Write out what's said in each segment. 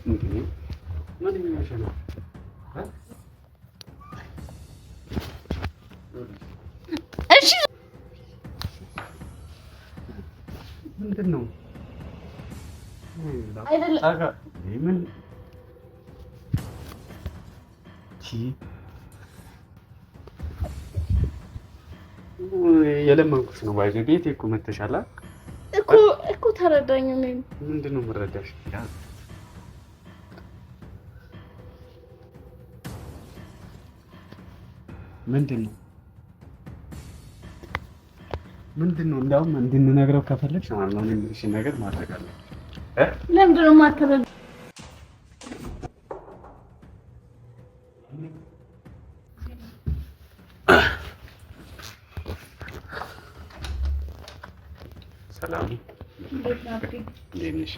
ምን ይመስልሽ ነው? እሺ ምንድን ነው? አይደለም ምን የለመንኩሽ ነው። ባይዘ ቤቴ እኮ መተሻላ እኮ ተረዳኝ። ምንድን ነው የምረዳሽ? ምንድን ነው እንዳውም እንድንነግረው ከፈለግሽ ማለት ነው የምልሽን ነገር ማድረግ አለብሽ። ለምንድን ነው የማትረዳው? ሰላም እንዴት ነሽ?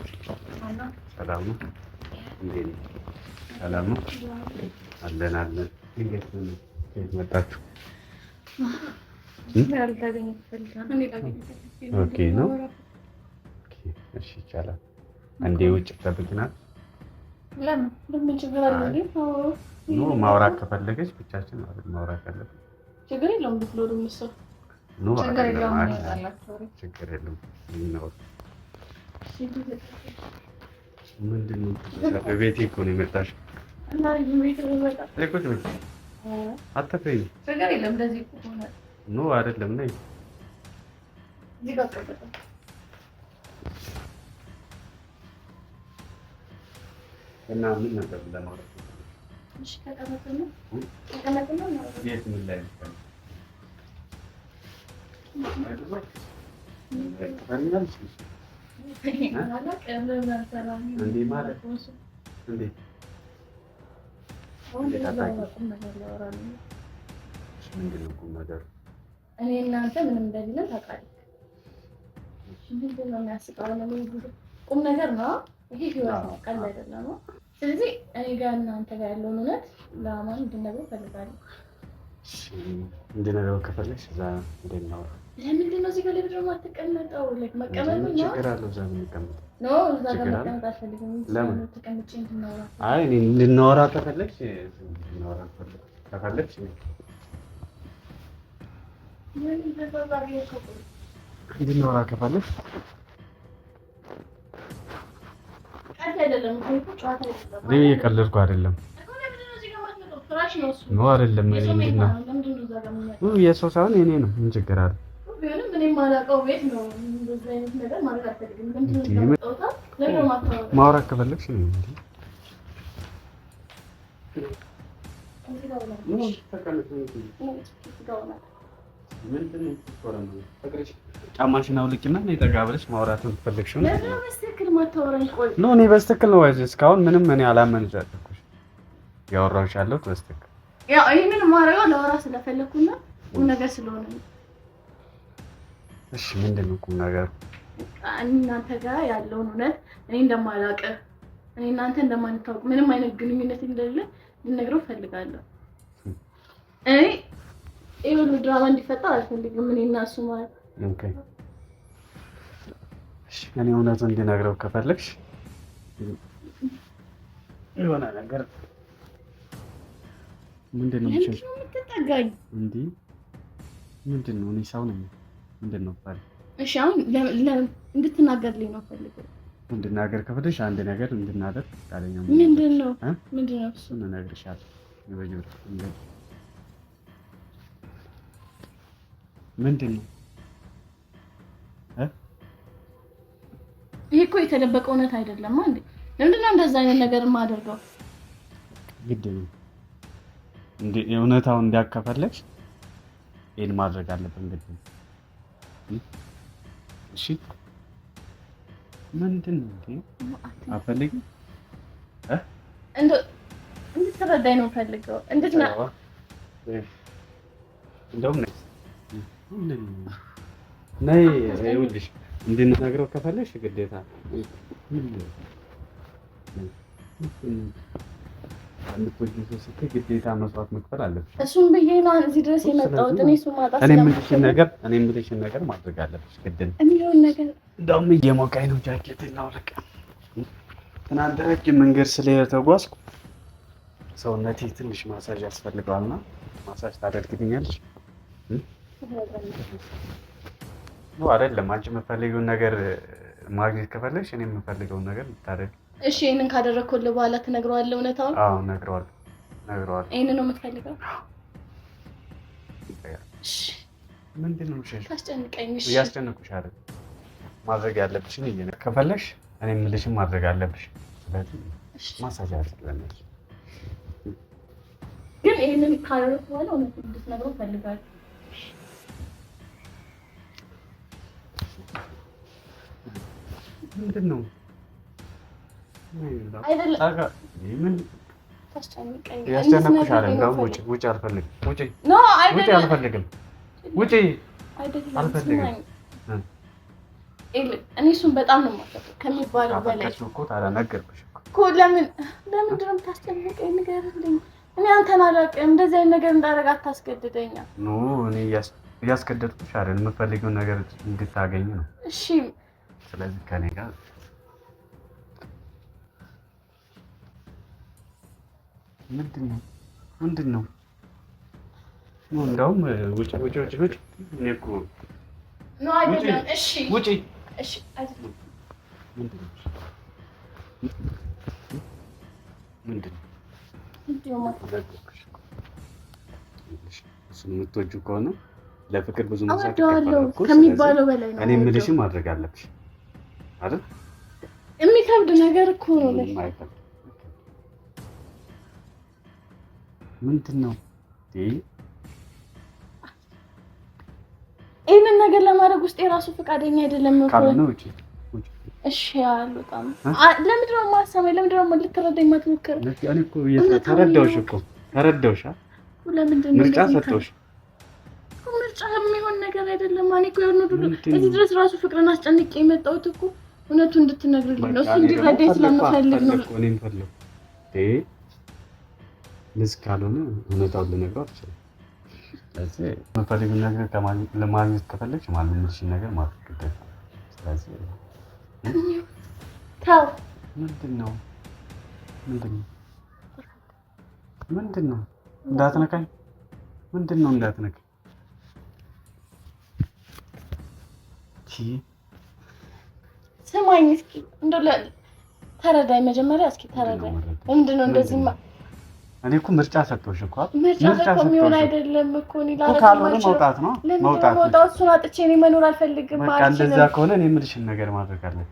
ሰላም ነው። እንዴት ነሽ? ሰላም ነው። አለን አለን። እንዴት ነው? ከየት መጣችሁ? ኦኬ ነው። እሺ ይቻላል። አንዴ ውጭ ተጠብቂናል። ለምን ችግር አለ? ኖ ማውራት ከፈለገች ብቻችን ማውራት ያለብን ችግር የለውም። ብትሎዱ ምሰው ኖ ችግር የለውም። ችግር የለውም። ምንድን ነው? ቤቴ እኮ ነው የመጣሽው እና ቤት ነው የመጣሽው? ቁጭ በይ አትፍሪ። ችግር የለም። እንደዚህ ሆነ ኖ አይደለም። ነይ እዚህ ጋር ተቀመጥ። እና ምን ነበር ለማውራት? እሺ ተቀመጥና የት ምን ላይ ነው? እኔ እናንተ ምንም እንደሌለን ታውቃለህ። ምንድን ነው የሚያስቀው? ቁም ነገር ነው ይሄ፣ ህይወት ነው፣ ቀልድ አይደለም። ስለዚህ እኔ ጋር እናንተ ጋር ያለውን እውነት ለማን እንድነግረው እፈልጋለሁ። እንድነግረው ከፈለግሽ እዛ እንደናወራ። ለምንድን ነው እዚህ ጋር ለምንድን ነው የማትቀመጠው? መቀመጥ ነው ችግር አለው። እዛ የምንቀመጠው ነው። እዛ ጋር መቀመጥ አልፈልግም። ለምን ተቀምጬ እንድናወራ? አይ እኔ እንድናወራ ከፈለግሽ እንድናወራ ከፈለግሽ እንድናወራ ከፈለግሽ አይደለም እኮ ጨዋታ አይደለም። እኔ እየቀለድኩ አይደለም። ነው አይደለም። የሰው ሳይሆን የኔ ነው። ምን ችግር አለ? ማውራት ከፈለግሽ ነው እንዴ? ጫማሽን አውልቂና እኔ ጠጋ ብለሽ ማውራትን ትፈልግሽ ነው? ነው እኔ በስትክክል ነው ወይስ እስካሁን ምንም እኔ አላመንጫለኩሽ? ያወራሁሽ ያለሁት በስትክክል ያው ይሄንን ማረጋው ለወራ ስለፈለኩና ቁም ነገር ስለሆነ ነው። እሺ ምንድን ነው ቁም ነገሩ? እናንተ ጋር ያለውን እውነት እኔ እንደማላውቅ እኔ እናንተ እንደማንታወቅ ምንም አይነት ግንኙነት እንደሌለ ልነግረው ፈልጋለሁ። እኔ ይሁን ድራማ እንዲፈጠር አልፈልግም። እኔ እና እሱ ማለት ኦኬ። እሺ እኔ እውነቱን እንድነግረው ከፈለግሽ የሆነ ነገር ምንድን ነው የምትጠጋኝ? እንዴ ምንድን ነው? እኔ ሰው ነኝ። ምንድን ነው ባል? እሺ አሁን እንድትናገርልኝ ነው ፈልገው። እንድናገር ከፈለግሽ አንድ ነገር እንድናደርግ ቃለኛ ምንድን ነው? ምንድን ነው? እሱን እነግርሻለሁ። ይበጅብር ምንድን ነው? ይሄ እኮ የተደበቀ እውነት አይደለም እንዴ? ለምንድን ነው እንደዛ አይነት ነገር የማደርገው? ግድ ነው እንዴ? እውነታውን እንዲያከፈለሽ ይሄን ማድረግ አለብን። ግድ ነው። እሺ ምንድን ነው እንዴ? አፈልግም እንድትረዳኝ ነው ፈልገው። እንደውም ነይ ይኸውልሽ፣ እንድንነግረው ከፈለሽ ግዴታ ግዴታ መስዋዕት መክፈል አለብሽ። እሱም ብዬ ነው እዚህ ድረስ የመጣሁት። እኔ እሱ ማጣት እኔ የምልሽን ነገር ማድረግ አለብሽ። ግድ ነው። የሚሆን ነገር እንደውም እየሞቀኝ ነው። ጃኬት እናውልቅ። ትናንት ረጅም መንገድ ስለተጓዝኩ ሰውነቴ ትንሽ ማሳጅ ያስፈልገዋልና ማሳጅ ታደርግልኛለች? ነው አይደለም? አንቺ የምትፈልጊውን ነገር ማግኘት ከፈለግሽ እኔ የምፈልገውን ነገር ልታደርግ። እሺ ይሄንን ካደረኩልህ በኋላ ትነግረዋለህ እውነታውን? አዎ እነግረዋለሁ። ይሄንን ነው የምትፈልገው? እሺ ምንድን ነው የምልሽ? ታስጨንቀኝ። እሺ እያስጨነኩሽ አይደል? ማድረግ ያለብሽን ከፈለግሽ እኔ የምልሽን ማድረግ አለብሽ። ስለዚህ ማሳጅ አድርግልኛለች። ግን ይሄንን ካደረኩ በኋላ እውነቱን እንድትነግረው እፈልጋለሁ። ምንድን ነው? አይደለም ምን ታስጨንቀኝ? ያስጨነቅኩሽ አይደል? ውጪ አልፈልግም። ውጪ አልፈልግም። ውጪ አልፈልግም። እኔ እሱን በጣም ነው የማፈቅረው ከሚባለው በላይ እኮ ታዲያ ነገርኩሽ እኮ። ለምንድን ነው የምታስጨንቀኝ? ንገርልኝ። እኔ አንተን አላውቅም። እንደዚህ አይነት ነገር እንዳደርግ አታስገድደኛ። ኖ እኔ እያስገደድኩሽ አይደል? የምፈልገውን ነገር እንድታገኝ ነው። እሺ ስለዚህ ከኔ ጋር ምንድን ነው? እንደውም ውጪ። እኔ እኮ ኖ አይደለም። እሺ ውጪ። እሺ አይደለም። ምንድን ነው? እሱን የምትወጂው ከሆነ ለፍቅር ብዙ መስዋዕት ከሚባለው በላይ ነው። እኔ የምልሽን ማድረግ አለብሽ አይደል? የሚከብድ ነገር እኮ ነው። ምንድን ነው? ይህንን ነገር ለማድረግ ውስጥ የራሱ ፈቃደኛ አይደለም እኮ ነው። እሺ አልወጣም። ለምንድን ነው የማሰማኝ? ለምንድን ነው ልትረዳኝ የማትሞክር? እኔ እኮ ተረዳሁሽ እኮ ተረዳሁሽ። ለምንድን ነው ምርጫ ሰጠሁሽ? ምርጫ የሚሆን ነገር አይደለም። እኔ እኮ የሆነ ሁሉ እዚህ ድረስ ራሱ ፍቅርን አስጨንቄ የመጣሁት እኮ እውነቱን እንድትነግርልኝ ነው። እሱ እንዲረዳኝ ስለምፈልግ ነው። እኔም ፈለኩ ልጅ ካልሆነ እውነታውን ልነግረው አልችልም። ስለዚህ የምፈልጊውን ነገር ለማግኘት ከፈለግሽ ማንም የምልሽን ነገር ማድረግ ግዴታ። ስለዚህ ተው። ምንድን ነው? እንዳትነካኝ። ምንድን ነው እንዳትነካኝ? ስማኝ እስኪ እንደው ተረዳኝ። መጀመሪያ እስኪ ተረዳኝ። ለምንድን ነው እንደዚህ? እኔ እኮ ምርጫ ሰጥቶሽ እኮ ምርጫ የሚሆን አይደለም እኮ እኔ ካልሆነ መውጣት ነው። መውጣት እሱን አጥቼ እኔ መኖር አልፈልግም። በቃ እንደዛ ከሆነ እኔ የምልሽን ነገር ማድረግ አለብሽ።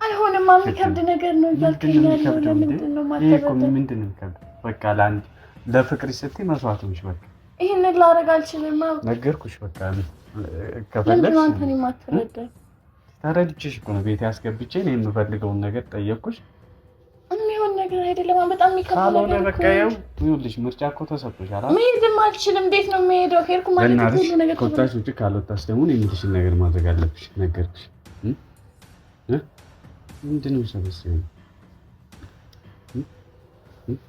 አይሆንም። የሚከብድ ነገር ነው እያልከኝ ያለው ለምንድን ነው የማትረዳው? ምንድን ነው የሚከብድ? በቃ ለፍቅር ስትይ መስዋዕት ነሽ። በቃ ይሄንን ላደርግ አልችልም። ነገርኩሽ። በቃ ከፈለግሽ ለምን አንተ እኔ የማትረዳኝ? ተረድቼሽ እኮ ነው ቤት ያስገብቼ እኔ የምፈልገውን ነገር ጠየቅኩሽ። የሚሆን ነገር አይደለም። በጣም የሚከብድ ነገር ካልሆነ በቃ ይኸውልሽ ምርጫ እኮ ተሰጥቶሻል። መሄድም አልችልም። እንዴት ነው የምሄደው? ሄድኩ ማለት ሁሉ ነገር ከወጣሽ ውጪ ካልወጣሽ ደግሞ የምልሽን ነገር ማድረግ አለብሽ። ነገርኩሽ። ምንድን ነው ሰበስበኝ?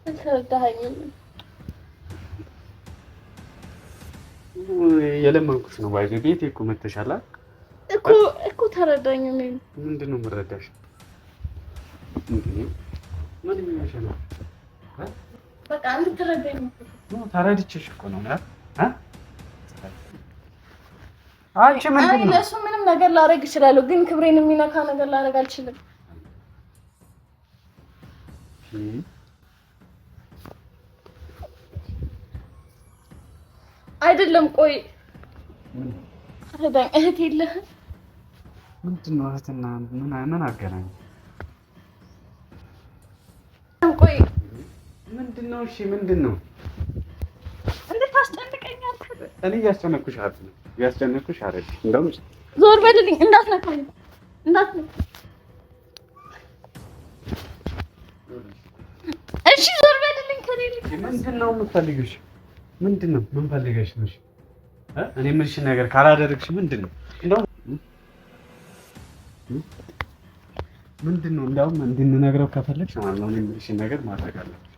አልተረዳኸኝም። የለመንኩሽ ነው። ባይዘ ቤቴ እኮ መተሻላ እኮ ተረዳኝ። ምንድን ነው የምረዳሽ? ምን ይመስላል? በቃ እንድትረዳኝ ነው። ተረድቼሽ እኮ ነው። አንቺ ምንድን ነው? ለእሱ ምንም ነገር ላደርግ እችላለሁ፣ ግን ክብሬን የሚነካ ነገር ላደርግ አልችልም። አይደለም። ቆይ ተረዳኝ። እህት የለህም? ምንድን ነው እህትና ምን አገናኝ? ቆይ ምንድን ነው? እሺ ምንድን ነው? እንዴት ታስጨንቀኛለህ? እኔ እያስጨነቅኩሽ አይደል? እንደውም ዞር በልልኝ። እንዳትነካኝ። እሺ ዞር በልልኝ። ምንድን ነው የምትፈልጊው? ምንድን ነው ምን ፈልገሽ ነው? እኔ የምልሽን ነገር ካላደረግሽ ምንድን ነው? እንደውም እንድንነግረው ከፈለግሽ ማለት ነው። እኔ የምልሽን ነገር ማድረግ አለብሽ።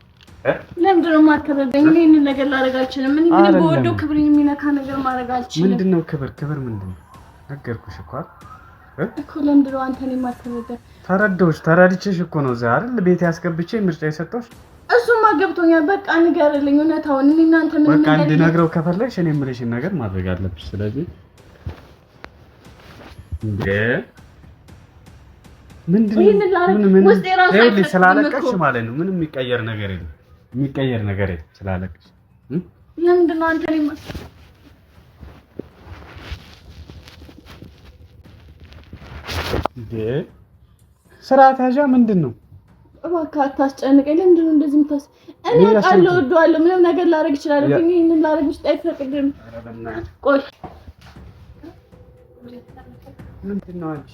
ለምንድን ነው የማትረዳኝ? ይሄንን ነገር ላደርግ አልችልም። ምን ምንም በወደው ክብሬን የሚነካ ነገር ማድረግ አልችልም። ምንድን ነው ክብር ምንድን ነው? ነገርኩሽ እኮ እኮ ለምንድን ነው አንተን የማትረዳኝ? ተረድቼሽ እኮ ነው እዛ አይደል ቤት ያስገብቼ ምርጫ የሰጠሁሽ። እሱማ ገብቶኛል። በቃ ንገርልኝ እውነታውን። እኔ እናንተ ምን በቃ እንድነግረው ከፈለግሽ እኔ የምልሽን ነገር ማድረግ አለብሽ። ስለዚህ ምንድነው ስላለቀሽ ማለት ነው። ምንም የሚቀየር ነገር የለም። ስላለቀሽ ለምንድን ነው አንተ ስርዓት ያዣ ምንድን ነው? እባክህ አታስጨንቀኝ። ለምንድን ነው እንደዚህ የምታስብ? እኔ አውቃለሁ፣ እወደዋለሁ። ምንም ነገር ላደርግ እችላለሁ፣ ግን ይሄንን ላደርግ ውስጥ አይፈቅድም። ቆይ ምንድን ነው አንቺ